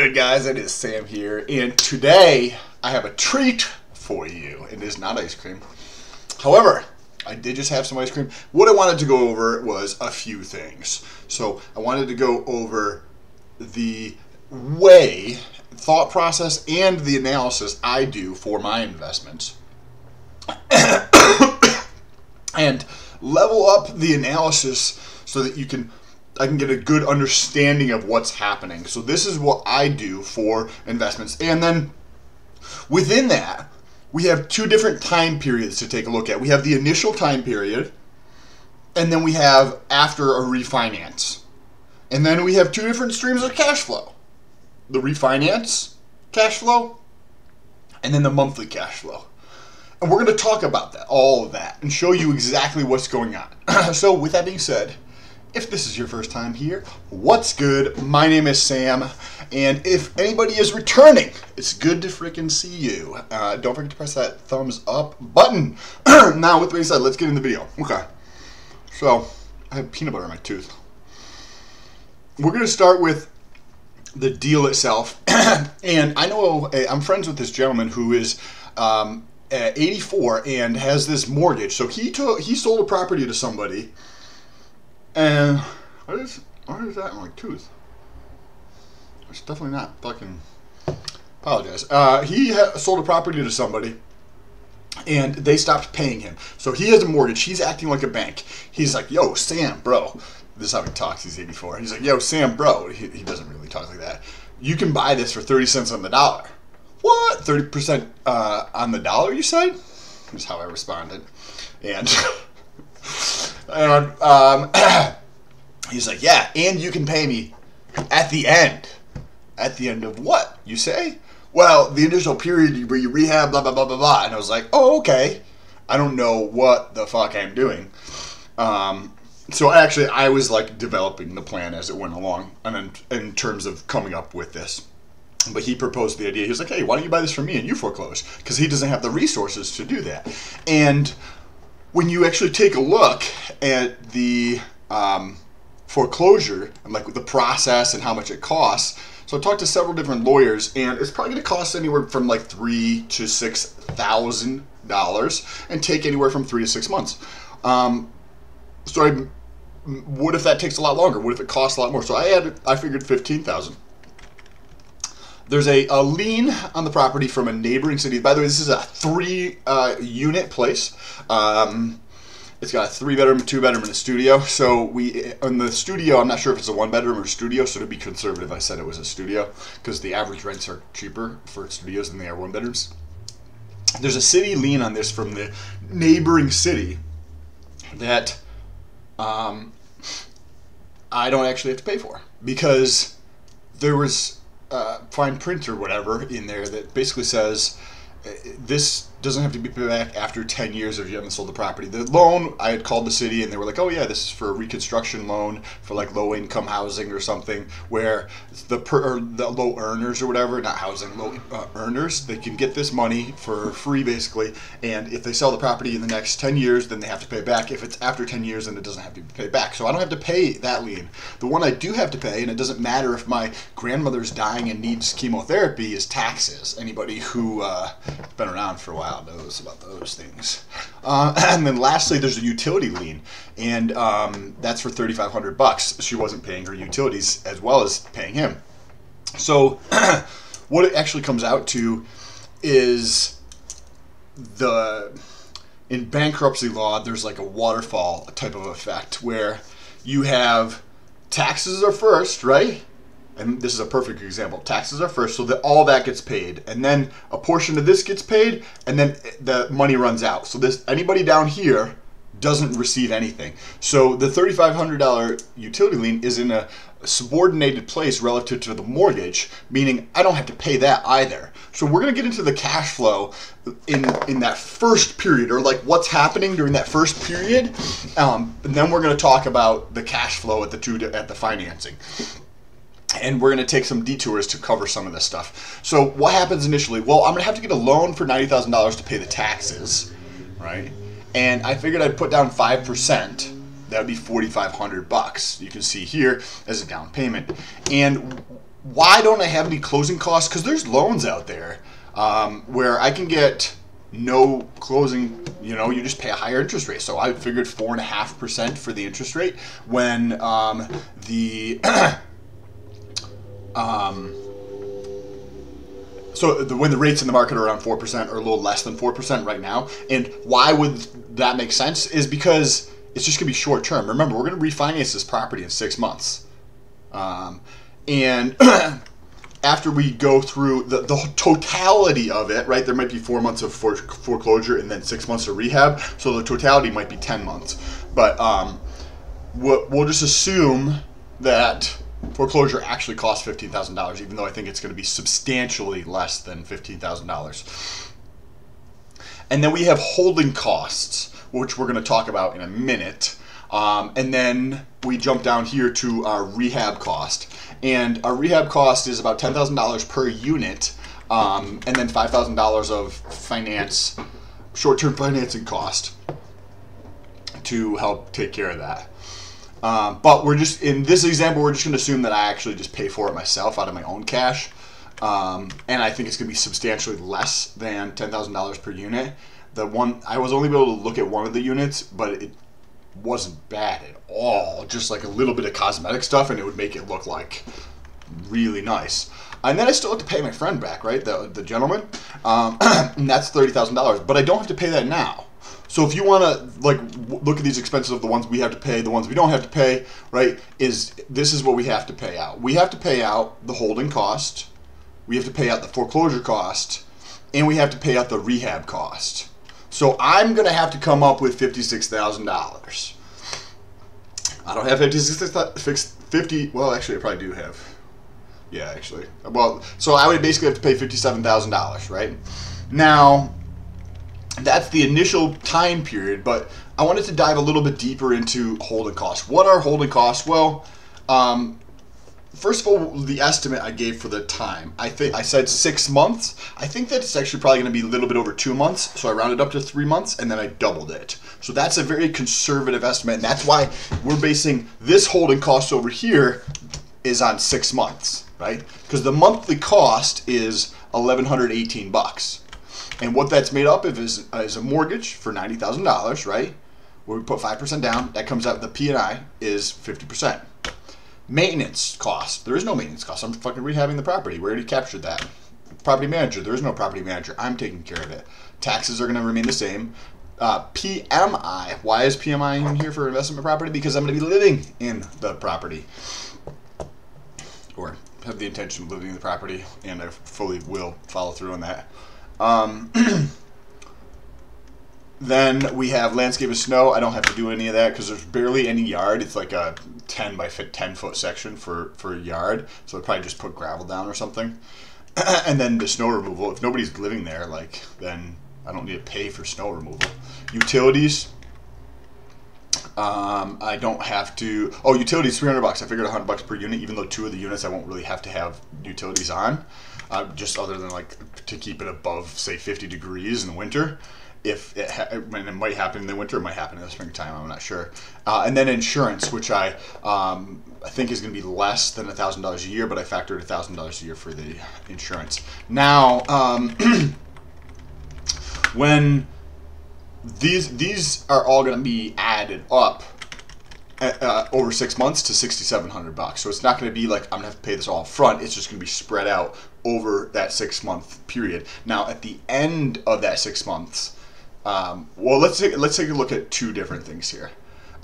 good, guys? It is Sam here, and today I have a treat for you. It is not ice cream. However, I did just have some ice cream. What I wanted to go over was a few things. So I wanted to go over the thought process, and the analysis I do for my investments, and level up the analysis so that I can get a good understanding of what's happening. So this is what I do for investments. And then within that, we have two different time periods to take a look at. We have the initial time period, and then we have after a refinance. And then we have two different streams of cash flow. The refinance cash flow, and then the monthly cash flow. And we're going to talk about that, all of that, and show you exactly what's going on. So with that being said, if this is your first time here, what's good? My name is Sam, and if anybody is returning, it's good to freaking see you. Don't forget to press that thumbs up button. Now, with that being said, let's get in the video. Okay, so I have peanut butter in my tooth. We're going to start with the deal itself, and I know I'm friends with this gentleman who is 84 and has this mortgage. So he sold a property to somebody. And what is that in my tooth? It's definitely not fucking. Apologize. He sold a property to somebody, and they stopped paying him. So he has a mortgage. He's acting like a bank. He's like, "Yo, Sam, bro." This is how he talks. He's 84. He's like, "Yo, Sam, bro." He doesn't really talk like that. "You can buy this for 30 cents on the dollar." What? 30% on the dollar? You said? That's how I responded, and. He's like, "Yeah, and you can pay me at the end." At the end of what, you say? "Well, the initial period where you rehab, blah, blah, blah, blah, blah." And I was like, "Oh, okay. I don't know what the fuck I'm doing." So actually, I was like developing the plan as it went along, and in terms of coming up with this. But he proposed the idea. He was like, "Hey, why don't you buy this from me and you foreclose?" Because he doesn't have the resources to do that. And when you actually take a look at the foreclosure and like the process and how much it costs, so I talked to several different lawyers, and it's probably going to cost anywhere from like $3,000 to $6,000 and take anywhere from 3 to 6 months. What if that takes a lot longer? What if it costs a lot more? So I figured $15,000. There's a lien on the property from a neighboring city. By the way, this is a 3-unit place. It's got a 3-bedroom, 2-bedroom, and a studio. So in the studio, I'm not sure if it's a 1-bedroom or a studio. So to be conservative, I said it was a studio because the average rents are cheaper for studios than they are 1-bedrooms. There's a city lien on this from the neighboring city that I don't actually have to pay for, because there was fine print or whatever in there that basically says this doesn't have to be paid back after 10 years if you haven't sold the property. The loan, I had called the city and they were like, "Oh yeah, this is for a reconstruction loan for like low income housing or something, where the low earners or whatever, not housing, low earners, they can get this money for free basically, and if they sell the property in the next 10 years, then they have to pay it back. If it's after 10 years, then it doesn't have to be paid back." So I don't have to pay that lien. The one I do have to pay, and it doesn't matter if my grandmother's dying and needs chemotherapy, is taxes. Anybody who been around for a while knows about those things. And then lastly, there's a utility lien, and that's for $3,500. She wasn't paying her utilities as well as paying him. So what it actually comes out to is in bankruptcy law, there's like a waterfall type of effect where you have taxes are first, right? And this is a perfect example. Taxes are first, so that all that gets paid, and then a portion of this gets paid, and then the money runs out. So anybody down here doesn't receive anything. So the $3,500 utility lien is in a subordinated place relative to the mortgage, meaning I don't have to pay that either. So we're going to get into the cash flow in that first period, or like what's happening during that first period, and then we're going to talk about the cash flow at the financing. And we're going to take some detours to cover some of this stuff. So what happens initially? Well, I'm going to have to get a loan for $90,000 to pay the taxes, right? And I figured I'd put down 5%. That would be $4,500. You can see here as a down payment. And why don't I have any closing costs? Because there's loans out there where I can get no closing, you know, you just pay a higher interest rate. So I figured 4.5% for the interest rate when when the rates in the market are around 4% or a little less than 4% right now. And why would that make sense? Is because it's just gonna be short term. Remember, we're gonna refinance this property in 6 months. And after we go through the totality of it, right, there might be 4 months of foreclosure and then 6 months of rehab. So the totality might be 10 months. But we'll just assume that foreclosure actually costs $15,000, even though I think it's going to be substantially less than $15,000. And then we have holding costs, which we're going to talk about in a minute. And then we jump down here to our rehab cost. And our rehab cost is about $10,000 per unit, and then $5,000 of short-term financing cost to help take care of that. But we're just, in this example, we're just going to assume that I actually just pay for it myself out of my own cash. And I think it's going to be substantially less than $10,000 per unit. I was only able to look at one of the units, but it wasn't bad at all. Just like a little bit of cosmetic stuff, and it would make it look like really nice. And then I still have to pay my friend back, right? The gentleman. And that's $30,000. But I don't have to pay that now. So if you want to like look at these expenses of the ones we have to pay, the ones we don't have to pay, right, this is what we have to pay out. We have to pay out the holding cost, we have to pay out the foreclosure cost, and we have to pay out the rehab cost. So I'm going to have to come up with $56,000. I don't have 50, well, actually I probably do have. Yeah, actually. Well, so I would basically have to pay $57,000, right? Now, that's the initial time period, but I wanted to dive a little bit deeper into holding costs. What are holding costs? Well, first of all, the estimate I gave for the time, I said 6 months. I think that it's actually probably going to be a little bit over 2 months, so I rounded up to 3 months, and then I doubled it. So that's a very conservative estimate, and that's why we're basing this holding cost over here is on 6 months, right? Because the monthly cost is $1,118. And what that's made up of is a mortgage for $90,000, right? Where we put 5% down. That comes out, the P&I is 50%. Maintenance cost. There is no maintenance cost. I'm fucking rehabbing the property. We already captured that. Property manager. There is no property manager. I'm taking care of it. Taxes are going to remain the same. PMI. Why is PMI in here for investment property? Because I'm going to be living in the property. Or have the intention of living in the property. And I fully will follow through on that. Then we have landscape and snow. I don't have to do any of that because there's barely any yard. It's like a 10 by 10 foot section for a yard. So I'd probably just put gravel down or something. And then the snow removal. If nobody's living there, like, then I don't need to pay for snow removal. Utilities. I don't have to. Oh, utilities, $300. I figured $100 per unit, even though 2 of the units I won't really have to have utilities on. Just other than like to keep it above, say, 50 degrees in the winter. If it might happen in the winter, it might happen in the springtime. I'm not sure. And then insurance, which I think is going to be less than $1,000 a year, but I factored $1,000 a year for the insurance. Now, when these are all going to be added up over 6 months to $6,700. So it's not going to be like I'm going to have to pay this all up front. It's just going to be spread out over that 6 month period. Now, at the end of that 6 months, well, let's take a look at 2 different things here.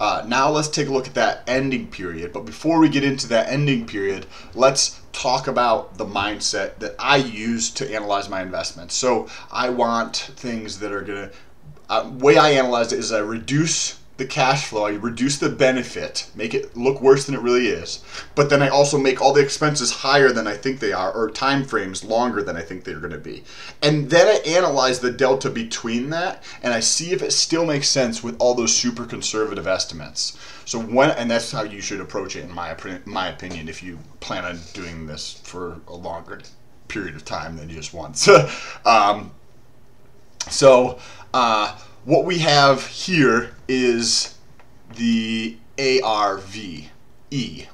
Now let's take a look at that ending period. But before we get into that ending period, let's talk about the mindset that I use to analyze my investments. So I want things that are going to, way I analyze it is I reduce the cash flow, I reduce the benefit, make it look worse than it really is, but then I also make all the expenses higher than I think they are, or time frames longer than I think they're going to be. And then I analyze the delta between that, and I see if it still makes sense with all those super conservative estimates. So and that's how you should approach it, in my opinion, if you plan on doing this for a longer period of time than just once. What we have here is the ARVE,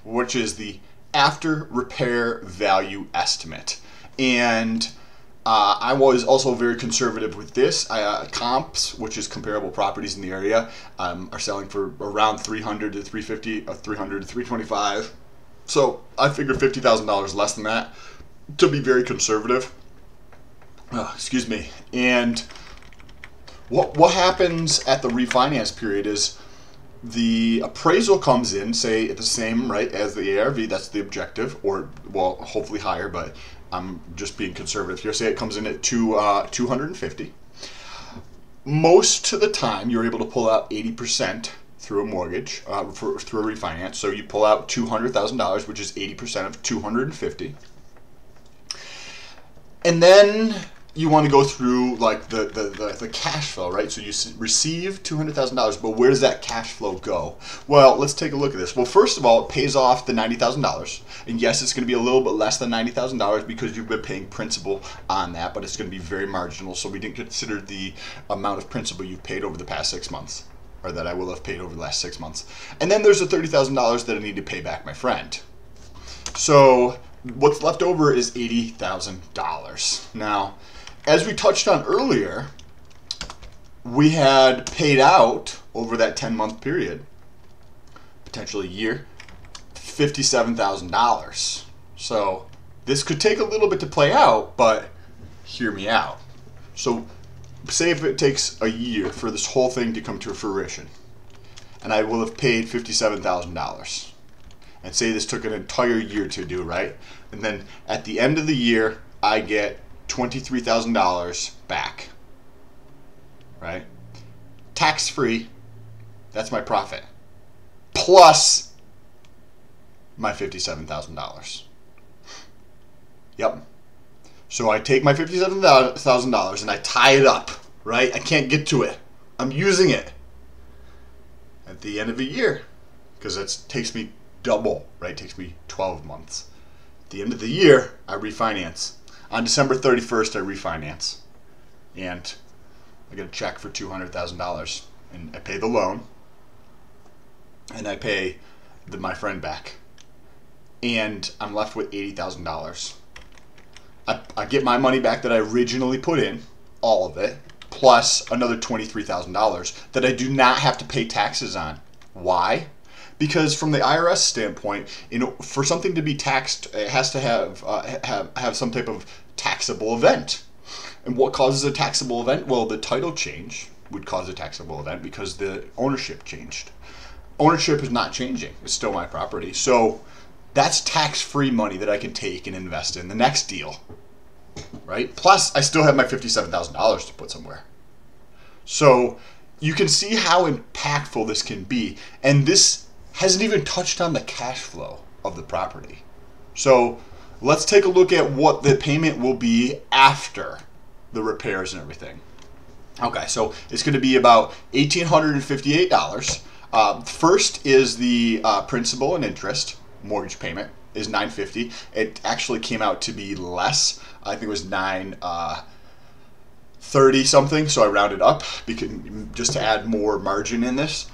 which is the after repair value estimate. And I was also very conservative with this. Comps, which is comparable properties in the area, are selling for around 300 to 350, 300 to 325. So I figured $50,000 less than that to be very conservative. Excuse me. And what happens at the refinance period is the appraisal comes in, say at the same rate as the ARV, that's the objective, or well, hopefully higher, but I'm just being conservative here. Say it comes in at 250. Most of the time, you're able to pull out 80% through a mortgage, through a refinance. So you pull out $200,000, which is 80% of 250, and then you want to go through like the cash flow, right? So you receive $200,000, but where does that cash flow go? Well, let's take a look at this. Well, first of all, it pays off the $90,000, and yes, it's going to be a little bit less than $90,000 because you've been paying principal on that, but it's going to be very marginal. So we didn't consider the amount of principal you've paid over the past 6 months, or that I will have paid over the last 6 months. And then there's the $30,000 that I need to pay back my friend. So what's left over is $80,000. Now, as we touched on earlier, we had paid out over that 10-month period, potentially a year, $57,000. So this could take a little bit to play out, but hear me out. So say if it takes a year for this whole thing to come to fruition, and I will have paid $57,000. And say this took an entire year to do, right? And then at the end of the year, I get $23,000 back, right? Tax-free, that's my profit, plus my $57,000. Yep. So I take my $57,000 and I tie it up, right? I can't get to it. I'm using it at the end of a year because it takes me double, right? It takes me 12 months. At the end of the year, I refinance. On December 31st, I refinance, and I get a check for $200,000, and I pay the loan, and I pay my friend back, and I'm left with $80,000. I get my money back that I originally put in, all of it, plus another $23,000 that I do not have to pay taxes on. Why? Because from the IRS standpoint, for something to be taxed, it has to have some type of taxable event. And what causes a taxable event? Well, the title change would cause a taxable event because the ownership changed. Ownership is not changing. It's still my property. So that's tax-free money that I can take and invest in the next deal, right? Plus, I still have my $57,000 to put somewhere. So you can see how impactful this can be. And this hasn't even touched on the cash flow of the property. So let's take a look at what the payment will be after the repairs and everything. Okay, so it's going to be about $1,858. First is the principal and interest. Mortgage payment is $950. It actually came out to be less. I think it was $930 something, so I rounded up because, just to add more margin in this.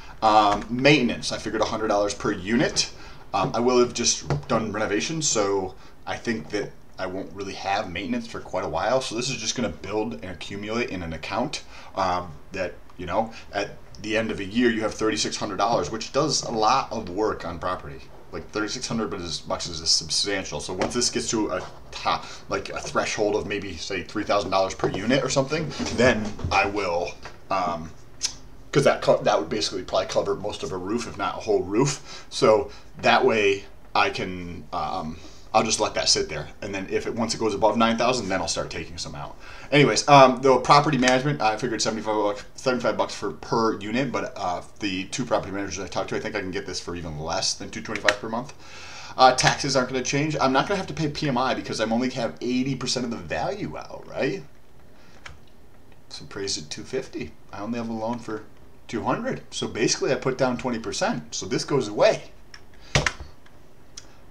Maintenance, I figured $100 per unit. I will have just done renovations, so I think that I won't really have maintenance for quite a while. So this is just going to build and accumulate in an account that, you know, at the end of a year you have $3,600, which does a lot of work on property. Like $3,600 bucks is substantial. So once this gets to a threshold of maybe say $3,000 per unit or something, then I will. Because that would basically probably cover most of a roof, if not a whole roof. So that way I can, I'll just let that sit there. And then once it goes above 9,000, then I'll start taking some out. Anyways, the property management, I figured $75 for per unit, but the two property managers I talked to, I think I can get this for even less than $225 per month. Taxes aren't going to change. I'm not going to have to pay PMI because I'm only have 80% of the value out, right? It's appraised at $250. I only have a loan for $200. So basically I put down 20%. So this goes away.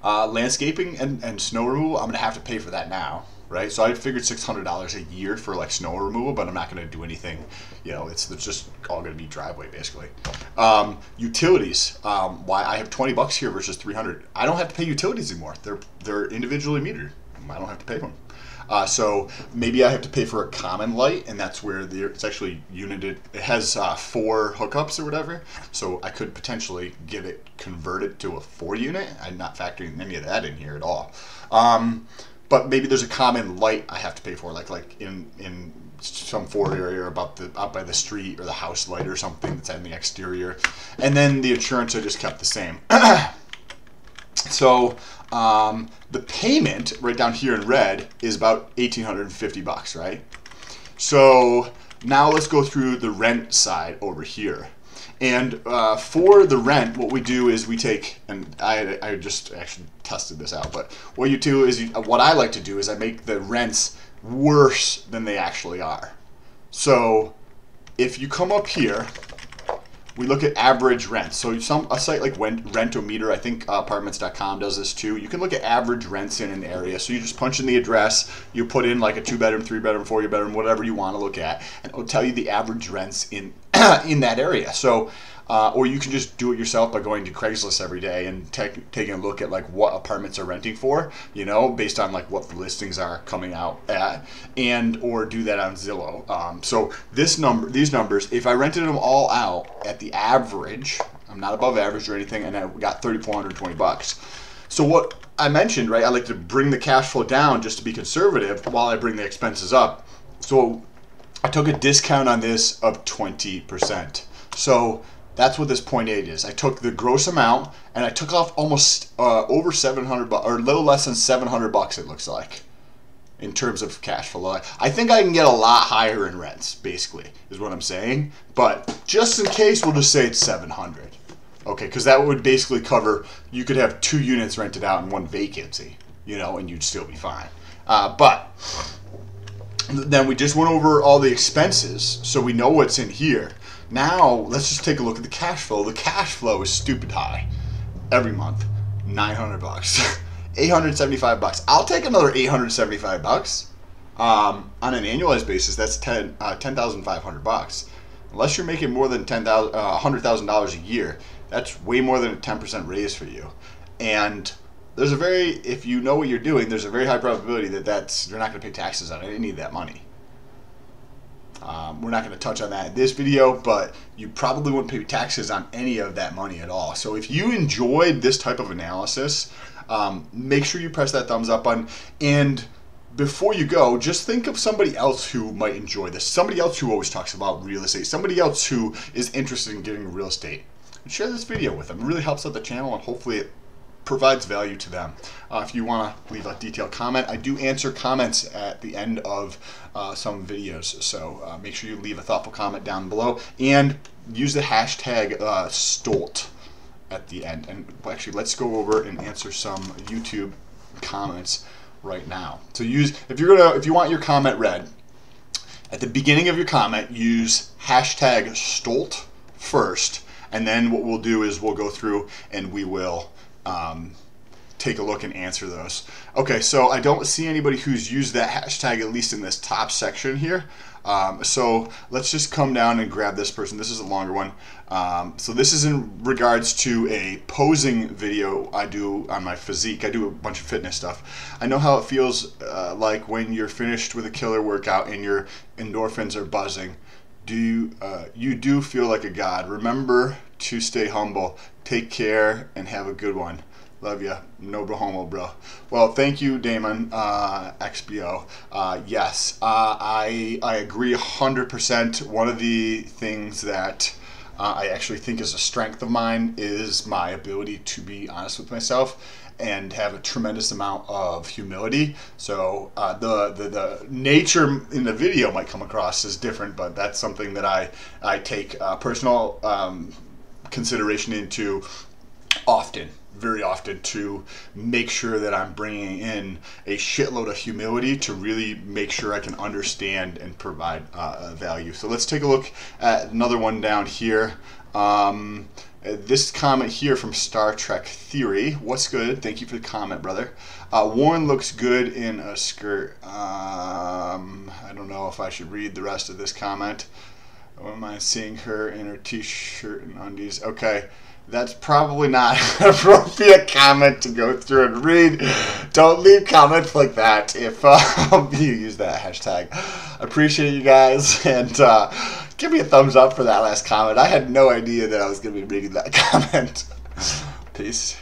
Landscaping and snow removal, I'm going to have to pay for that now. right? So I figured $600 a year for like snow removal, but I'm not going to do anything. You know, it's just all going to be driveway basically. Utilities. Why I have $20 here versus 300. I don't have to pay utilities anymore. They're individually metered. I don't have to pay them. So maybe I have to pay for a common light, and that's where it's actually united. It has 4 hookups or whatever, so I could potentially get it converted to a 4 unit. I'm not factoring any of that in here at all. But maybe there's a common light I have to pay for, like in some forward area out by the street, or the house light or something that's in the exterior. And then the insurance I just kept the same. So the payment right down here in red is about $1,850, right? So now let's go through the rent side over here. And for the rent, what we do is we take, and I just actually tested this out, but what you do is, what I like to do is I make the rents worse than they actually are. So if you come up here, we look at average rent. So a site like Rentometer, I think apartments.com does this too. You can look at average rents in an area. So you just punch in the address, you put in like a 2-bedroom, 3-bedroom, 4-bedroom, whatever you want to look at, and it'll tell you the average rents in in that area. So or you can just do it yourself by going to Craigslist every day and taking a look at like what apartments are renting for, you know, based on like what the listings are coming out at, or do that on Zillow. So these numbers, if I rented them all out at the average, I'm not above average or anything, and I got $3,420. So what I mentioned, right? I like to bring the cash flow down just to be conservative while I bring the expenses up. So I took a discount on this of 20%. So that's what this 0.8 is. I took the gross amount and I took off almost over $700, or a little less than $700. It looks like, in terms of cash flow. I think I can get a lot higher in rents, basically, is what I'm saying. But just in case, we'll just say it's 700. Okay, because that would basically cover. You could have 2 units rented out and 1 vacancy, you know, and you'd still be fine. But then we just went over all the expenses, so we know what's in here. Now, let's just take a look at the cash flow. The cash flow is stupid high every month. $900. $875. I'll take another $875. On an annualized basis, that's $10,500. Unless you're making more than $100,000 a year, that's way more than a 10% raise for you. And there's if you know what you're doing, there's a very high probability that you're not going to pay taxes on any of that money. We're not going to touch on that in this video, but you probably wouldn't pay taxes on any of that money at all. So if you enjoyed this type of analysis, make sure you press that thumbs up button. And before you go, just think of somebody else who might enjoy this. Somebody else who always talks about real estate. Somebody else who is interested in getting real estate. And share this video with them. It really helps out the channel, and hopefully it provides value to them. If you want to leave a detailed comment, I do answer comments at the end of some videos, so make sure you leave a thoughtful comment down below, and use the hashtag STOLT at the end. And actually, let's go over and answer some YouTube comments right now. So if you want your comment read, at the beginning of your comment, use hashtag STOLT first, and then what we'll do is we'll go through and we will take a look and answer those. Okay, so I don't see anybody who's used that hashtag, at least in this top section here. So let's just come down and grab this person. This is a longer one. So this is in regards to a posing video I do on my physique. I do a bunch of fitness stuff. I know how it feels like when you're finished with a killer workout and your endorphins are buzzing. You do feel like a god. Remember to stay humble. Take care and have a good one. Love ya. No homo, bro. Well, thank you, Damon XBO. Yes, I agree 100%. One of the things that I actually think is a strength of mine is my ability to be honest with myself and have a tremendous amount of humility. So the nature in the video might come across as different, but that's something that I take personal consideration into often, very often, to make sure that I'm bringing in a shitload of humility to really make sure I can understand and provide value. So let's take a look at another one down here. And This comment here from Star Trek Theory. What's good? Thank you for the comment, brother. Warren looks good in a skirt. I don't know if I should read the rest of this comment. Or am I seeing her in her t-shirt and undies? Okay, that's probably not an appropriate comment to go through and read. Don't leave comments like that if you use that hashtag. Appreciate you guys, and give me a thumbs up for that last comment. I had no idea that I was going to be reading that comment. Peace.